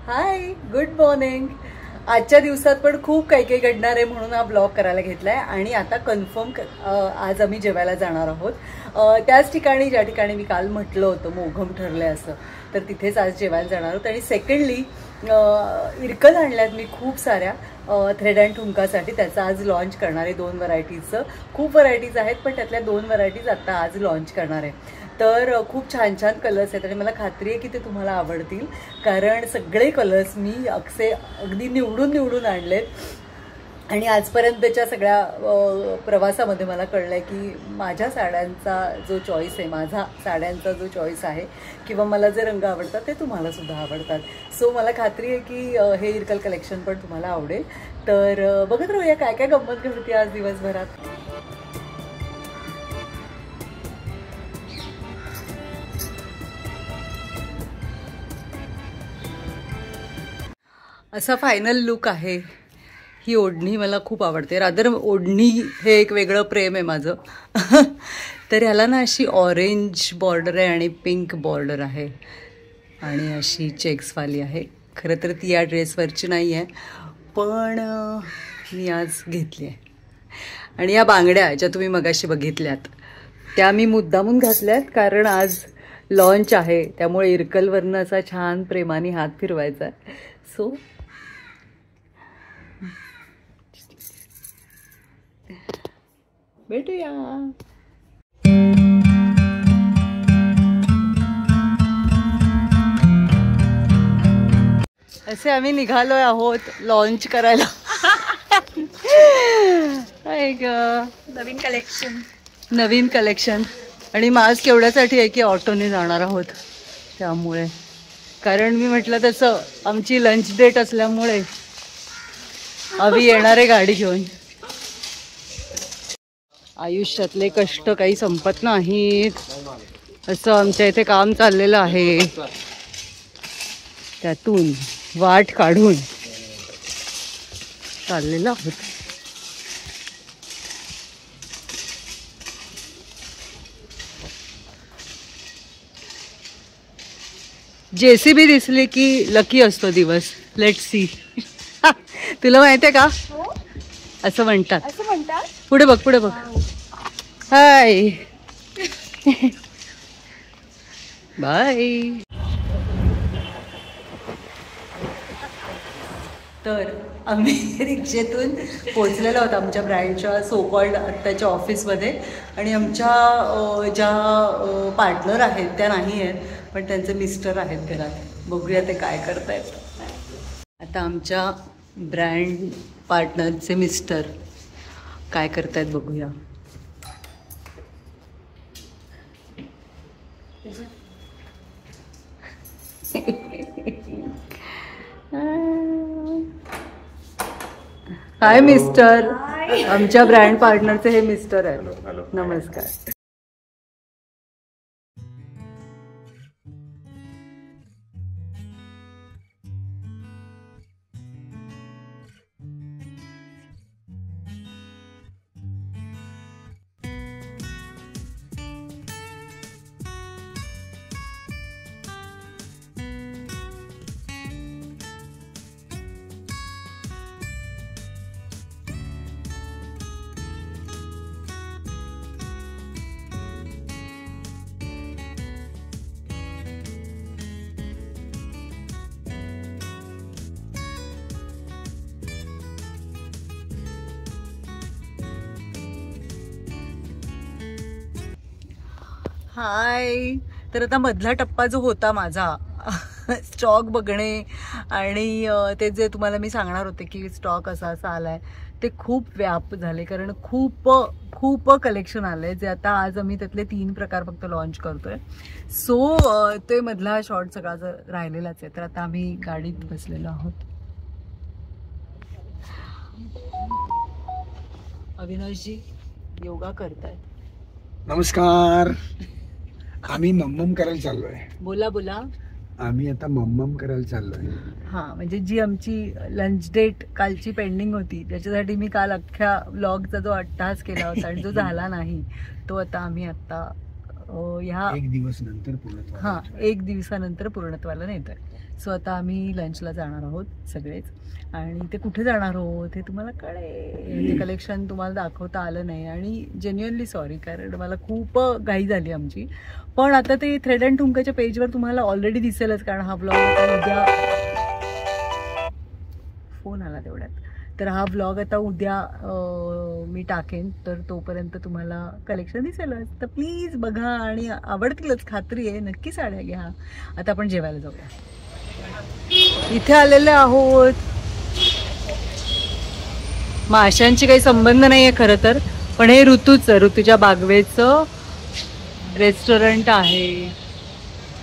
हाय, good morning. आजच्या दिवसात पण खूप काही काही घडणार आहे म्हणून हा ब्लॉग करायला घेतलाय. आणि आता कन्फर्म आज आम्ही जेवायला जाणार आहोत. त्याच ठिकाणी ज्या ठिकाणी मी काल म्हटलं होतं मोघम ठरलंय असं, तर तिथेच आज जेवायला जाणार आहोत. आणि सेकंडली इरकल आणल्यात मी खूप साऱ्या थ्रेड अँड ठुमकासाठी. त्याचं आज लॉन्च करणार आहे 2 व्हरायटीजचं. खूप व्हरायटीज आहेत पण त्यातल्या 2 व्हरायटीज आता आज लॉन्च करणार आहे. तर खूप छान छान कलर्स आहेत आणि मला खात्री आहे की ते तुम्हाला आवडतील, कारण सगळे कलर्स मी अगदी निवडून आणलेत. आणि आजपर्यंतच्या सगळ्या प्रवासामध्ये मला कळलं आहे की माझ्या साड्यांचा जो चॉईस आहे, माझा साड्यांचा जो चॉईस आहे किंवा मला जे रंग आवडतात ते तुम्हालासुद्धा आवडतात. सो मला खात्री आहे की हे इरकल कलेक्शन पण तुम्हाला आवडेल. तर बघत राहूया काय काय गंमत घडते आज दिवसभरात. असा फायनल लुक आहे. ही ओढणी मला खूप आवडते. रादर ओढणी हे एक वेगळं प्रेम आहे माझं. तर ह्याला ना अशी ऑरेंज बॉर्डर आहे आणि पिंक बॉर्डर आहे आणि अशी चेक्सवाली आहे. खरं तर ती या ड्रेसवरची नाही आहे पण मी आज घेतली आहे. आणि या बांगड्या ज्या तुम्ही मगाशी बघितल्यात त्या मी मुद्दामून घातल्यात कारण आज लॉन्च आहे, त्यामुळे इरकलवरनं असा छान प्रेमाने हात फिरवायचा आहे. सो भेटूया. असे आम्ही निघालोय आहोत लॉन्च करायला. नवीन कलेक्शन आणि मास्क एवढ्यासाठी आहे की ऑटोने जाणार आहोत. त्यामुळे कारण मी म्हटलं तसं आमची लंच डेट असल्यामुळे आम्ही येणार आहे गाडी घेऊन. आयुष्यातले कष्ट काही संपत नाहीत असं आमच्या इथे काम चाललेलं आहे. त्यातून वाट काढून चाललेलं आहोत. JCB दिसली की लकी असतो दिवस. Let's see. तुला माहिती आहे का असं म्हणतात. पुढे बघ पुढे बघ. Hi bye. तर आम्ही रिक्षेतून पोचलेलो आहोत आमच्या ब्रँडच्या सो कॉल्ड आत्ताच्या ऑफिसमध्ये. आणि आमच्या ज्या पार्टनर आहेत त्या नाही आहेत पण त्यांचे मिस्टर आहेत घरात. बघूया ते काय करतायत. आता आमच्या ब्रँड पार्टनरचे मिस्टर काय करतायत बघूया. हाय मिस्टर. आमच्या ब्रँड पार्टनरचे हे मिस्टर आहेत. नमस्कार. हाय. तर आता मधला टप्पा जो होता माझा स्टॉक बघणे आणि ते जे तुम्हाला मी सांगणार होते की स्टॉक असा असा आलाय ते खूप व्याप झाले, कारण खूप कलेक्शन आलंय जे आता आज आम्ही त्यातले 3 प्रकार फक्त लॉन्च करतोय. सो ते मधला शॉर्ट सगळा जर राहिलेलाच आहे. तर आता आम्ही गाडीत बसलेलो आहोत. अविनाशजी योगा करतायत. नमस्कार. आम्ही मम्मम करायला चाललोय. बोला बोला. आम्ही आता मम्मम करायला चाललोय. हां, म्हणजे जी आमची लंच डेट कालची पेंडिंग होती त्याच्यासाठी मी काल अख्ख्या व्लॉगचा जो अट्टाहास केला होता आणि जो झाला नाही तो आता आम्ही ह्या एक दिवस नंतर पूर्णत्वाला. हां 1 दिवसानंतर पूर्णत्वाला नेतोय. सो आता आम्ही लंचला जाणार आहोत सगळेच, आणि ते कुठे जाणार आहोत हे तुम्हाला कळेल. ते कलेक्शन तुम्हाला दाखवता आलं नाही आणि जेन्युअनली सॉरी, कारण मला खूप घाई झाली आमची. पण आता ते थ्रेड अँड ठुमकाच्या पेजवर तुम्हाला ऑलरेडी दिसेलच, कारण हा ब्लॉग आता उद्या फोन आला तेवढ्यात. तर हा ब्लॉग आता उद्या मी टाकेन, तर तोपर्यंत तुम्हाला कलेक्शन दिसेलच. तर प्लीज बघा आणि आवडतीलच, खात्री आहे. नक्की साड्या घ्या. आता आपण जेवायला जाऊया. इथे आलेले आहोत. माशांची काही संबंध नाही आहे खरं तर, पण हे ऋतूच्या बागवेचं रेस्टॉरंट आहे.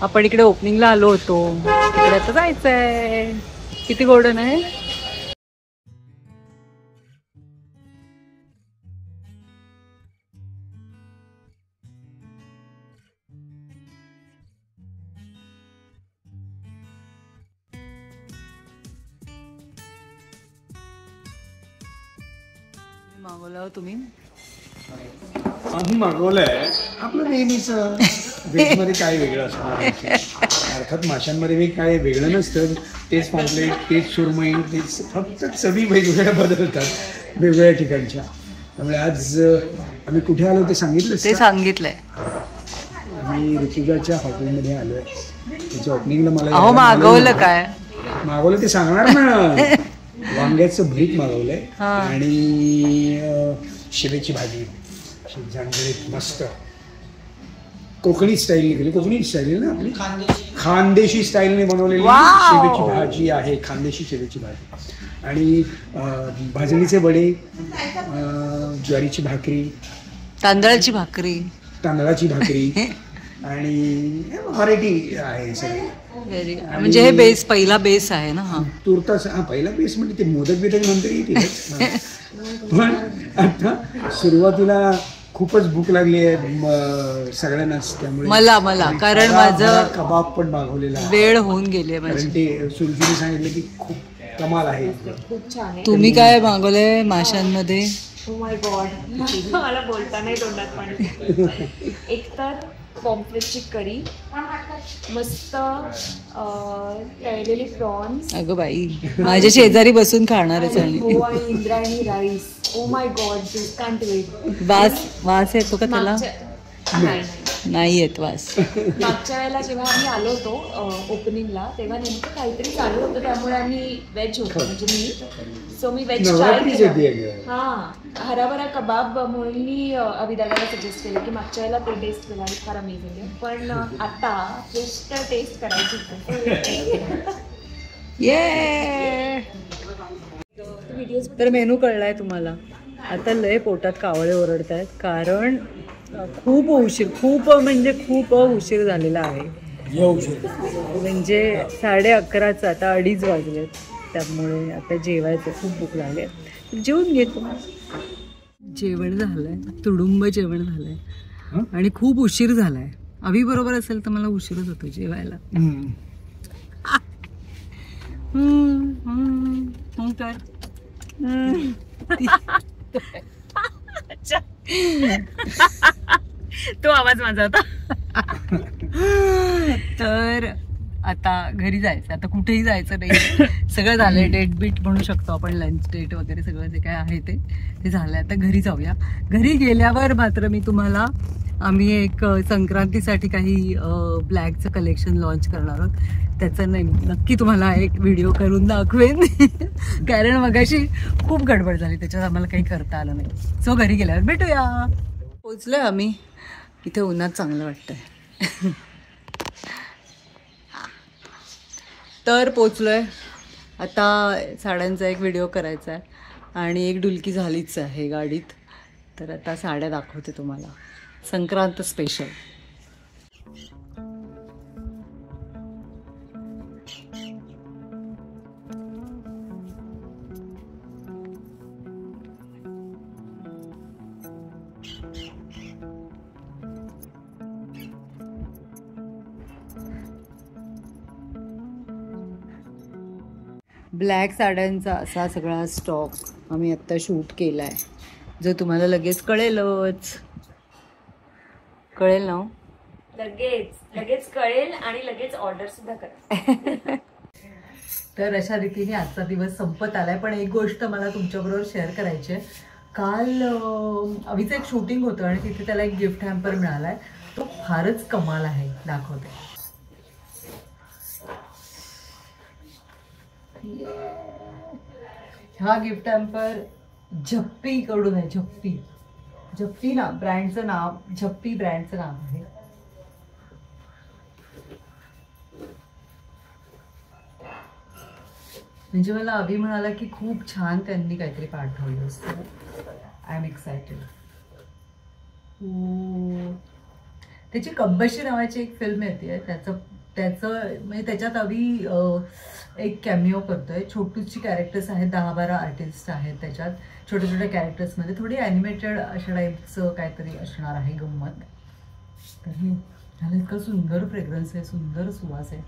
आपण इकडे ओपनिंगला आलो होतो, इकडे आता जायचंय. किती गोल्डन आहे. मागवलं तुम्ही? आम्ही मागवलंय आपलं नेहमीच. व्हेज मध्ये काय वेगळं असणार. अर्थात माशांमध्ये काय वेगळं नसतं. तेच पॉम्पलेट, तेच सुरमई, तेच फक्त चवी वेगवेगळ्या बदलतात वेगवेगळ्या ठिकाणच्या. त्यामुळे आज आम्ही कुठे आलो ते सांगितलं. ते सांगितलंय. आम्ही ऋतुजाच्या हॉटेलमध्ये आलोय. त्याच्या ओपनिंगला मला मागवलं काय मागवलं ते सांगणार ना. वांग्याचं भरीत मागवलंय आणि शिवेची भाजी झणझणीत मस्त कोकणी स्टाईलने केली. कोकणी स्टाईल ना आपली खानदेशी स्टाईलने बनवलेली शेवेची भाजी आहे. खानदेशी शेवेची भाजी आणि भाजणीचे वडे, ज्वारीची भाकरी, तांदळाची भाकरी आणि व्हरायटी आहे सगळी. म्हणजे हे बेस, पहिला बेस आहे ना. हा तुर्तास. हा पहिला बेस म्हणजे ते मोदक बिदक नंतर येतील. पण आता सुरुवातीला खूपच भूक लागली आहे सगळ्यांनाच. त्यामुळे मला कारण माझं कबाब पण मागवलेला वेळ होऊन गेले. कारण ते सुरजीने सांगितलं की खूप कमाल आहे. खूप छान आहे. तुम्ही काय मागवलंय माशांमध्ये? ओ माय गॉड, मला बोलता नाही तोंडात पाणी. एक तर पॉम्फ्रेटची करी, मस्त तळलेली प्रॉन्स. अगं बाई, माझ्या शेजारी बसून खाणार आहे. आणि Indrayani rice. Oh my god, this can't wait. वास येतो का त्याला? नाही येत वास. मागच्या वेळेला जेव्हा आम्ही आलो होतो ओपनिंगला, तेव्हा नेमकं काहीतरी चालू होतं, त्यामुळे आम्ही व्हेज होतो म्हणजे मी. सो मी व्हेज ट्राय केलं. हां, हराभरा कबाब म्हणून मी अभिदादाला सजेस्ट केलं की मागच्या वेळेला ते टेस्ट केला, फार अमेझिंग आहे. पण आता फिश टेस्ट करायची. तर मेनू कळलाय तुम्हाला. आता लय पोटात कावळे ओरडत आहेत, कारण खूप उशीर झालेला आहे. म्हणजे 11:30 आता 2:30 वाजलेत. त्यामुळे आता जेवायचं, खूप भूक लागली. जेवून घेतो. जेवण झालंय, तुडुंब जेवण झालंय आणि खूप उशीर झालाय. अभि बरोबर असेल तर मला उशीरच होतो जेवायला. काय तो आवाज माझा होता. तर आता घरी जायचं. आता कुठेही जायचं नाही. सगळं झालंय. डेट बीट म्हणू शकतो आपण, लंच डेट वगैरे सगळं जे काय आहे ते झालंय. आता घरी जाऊया. घरी गेल्यावर मात्र मी तुम्हाला, आम्ही एक संक्रांतीसाठी काही ब्लॅकचं कलेक्शन लॉन्च करणार आहोत. त्याचं नक्की तुम्हाला एक व्हिडिओ करून दाखवेन. कारण मगाशी खूप गडबड झाली, त्याच्यात आम्हाला काही करता आलं नाही. सो घरी गेल्यावर भेटूया. पोचलोय आम्ही. इथे उन्हात चांगलं वाटतंय. तर पोचलोय. आता साड्यांचा एक व्हिडिओ करायचा आहे आणि एक डुलकी झालीच आहे गाडीत. तर आता साड्या दाखवते तुम्हाला, संक्रांत स्पेशल. ब्लॅक साड्यांचा असा सगळा स्टॉक आम्ही आत्ता शूट केला आहे, जो तुम्हाला लगेच कळेल ना. लगेच कळेल आणि लगेच ऑर्डर सुद्धा करा. तर अशा रीतीने आजचा दिवस संपत आलाय. पण एक गोष्ट मला तुमच्याबरोबर शेअर करायची आहे. काल अवीचं एक शूटिंग होतं आणि तिथे त्याला एक गिफ्ट हॅम्पर मिळालाय. तो फारच कमाल आहे, दाखवते. हा गिफ्ट हॅम्पर झप्पी कडून आहे. झप्पी ना ब्रँडचं नाव, झप्पी ब्रँडचं नाव आहे. म्हणजे मला अभि म्हणाला की खूप छान त्यांनी काहीतरी पाठवलं. So I am excited. त्याची कब्बशी नावाची एक फिल्म येते, त्याचं म्हणजे त्याच्यात अभि एक कॅमिओ करतोय. छोटूची कॅरेक्टर्स आहेत, 10-12 आर्टिस्ट आहेत त्याच्यात. छोट्या छोट्या कॅरेक्टर्समध्ये थोडी ॲनिमेटेड अशा टाईपचं काहीतरी असणार आहे गंमत. तर ह्याला इतकं सुंदर फ्रेग्रन्स आहे, सुंदर सुवास आहे.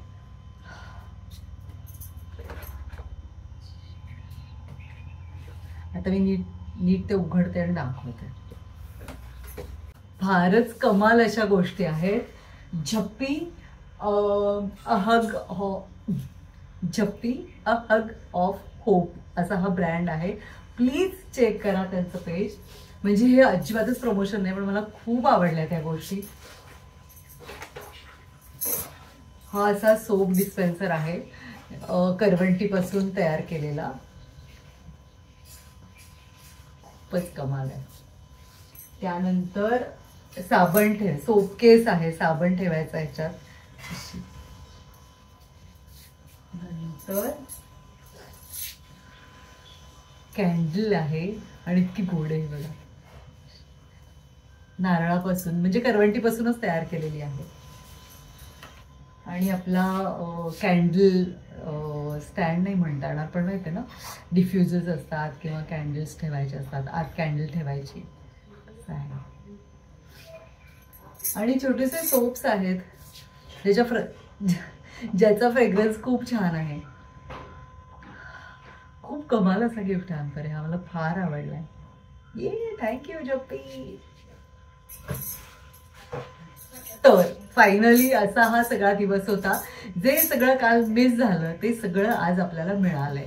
आता मी नीट ते उघडते आणि दाखवते. फारच कमाल अशा गोष्टी आहेत. झप्पी अ हग ऑफ होप असा हा ब्रँड आहे. प्लीज चेक करा त्यांचं पेज. म्हणजे हे अजिबातच प्रमोशन नाही, पण मला खूप आवडल्या त्या गोष्टी. हा असा सोप डिस्पेन्सर आहे, करवंटीपासून तयार केलेला. खूपच कमाल आहे. त्यानंतर साबण सोप केस आहे, साबण ठेवायचा ह्याच्यात. नंतर कॅन्डल आहे आणि इतकी गोड आहे बघा. नारळापासून म्हणजे करवंटीपासूनच तयार केलेली आहे. आणि आपला कॅन्डल स्टँड नाही म्हणता येणार, पण माहिती ना डिफ्युजर्स असतात किंवा कॅन्डल्स ठेवायचे असतात, आत कॅन्डल ठेवायची आहे. आणि छोटेसे सोप्स आहेत ज्याचा फ्रेग्रन्स खूप छान आहे. खूप कमाल असा गिफ्ट हॅम्पर आहे हा, मला फार आवडलाय. ये थँक्यू जप्पी. तर फायनली असा हा सगळा दिवस होता. जे सगळं काल मिस झालं ते सगळं आज आपल्याला मिळालंय.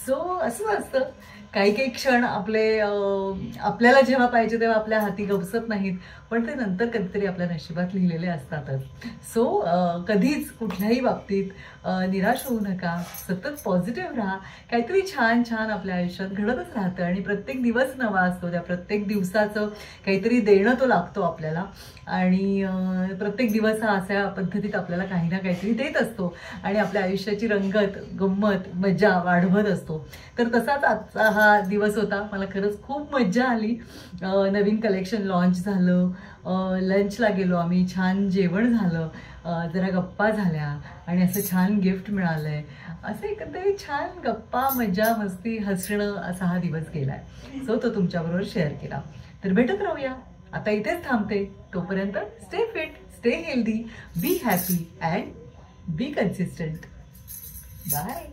सो असं असतं, काही काही क्षण आपल्याला जेव्हा पाहिजे तेव्हा आपल्या हाती गवसत नाहीत, पण ते नंतर कधीतरी आपल्या नशिबात लिहिलेले असतातच. सो कधीच कुठल्याही बाबतीत निराश होऊ नका. सतत पॉझिटिव्ह राहा. काहीतरी छान छान आपल्या आयुष्यात घडतच राहतं आणि प्रत्येक दिवस नवा असतो. त्या प्रत्येक दिवसाचं काहीतरी देणं तो लागतो आपल्याला. आणि प्रत्येक दिवस हा अशा पद्धतीत आपल्याला काही ना काहीतरी देत असतो आणि आपल्या आयुष्याची रंगत, गंमत, मजा वाढवत असतो. तर तसाच आजचा हा दिवस होता. मला खरंच खूप मज्जा आली. नवीन कलेक्शन लॉन्च झालं, लंचला गेलो आम्ही, छान जेवण झालं, जरा गप्पा झाल्या आणि असं छान गिफ्ट मिळालंय. असं एकंदरीत छान गप्पा, मजा, मस्ती, हसणं असा हा दिवस गेलाय. सो तो तुमच्याबरोबर शेअर केला. तर भेटत राहूया. आता इथेच थांबते. तोपर्यंत stay fit, stay healthy, be happy and be consistent. Bye.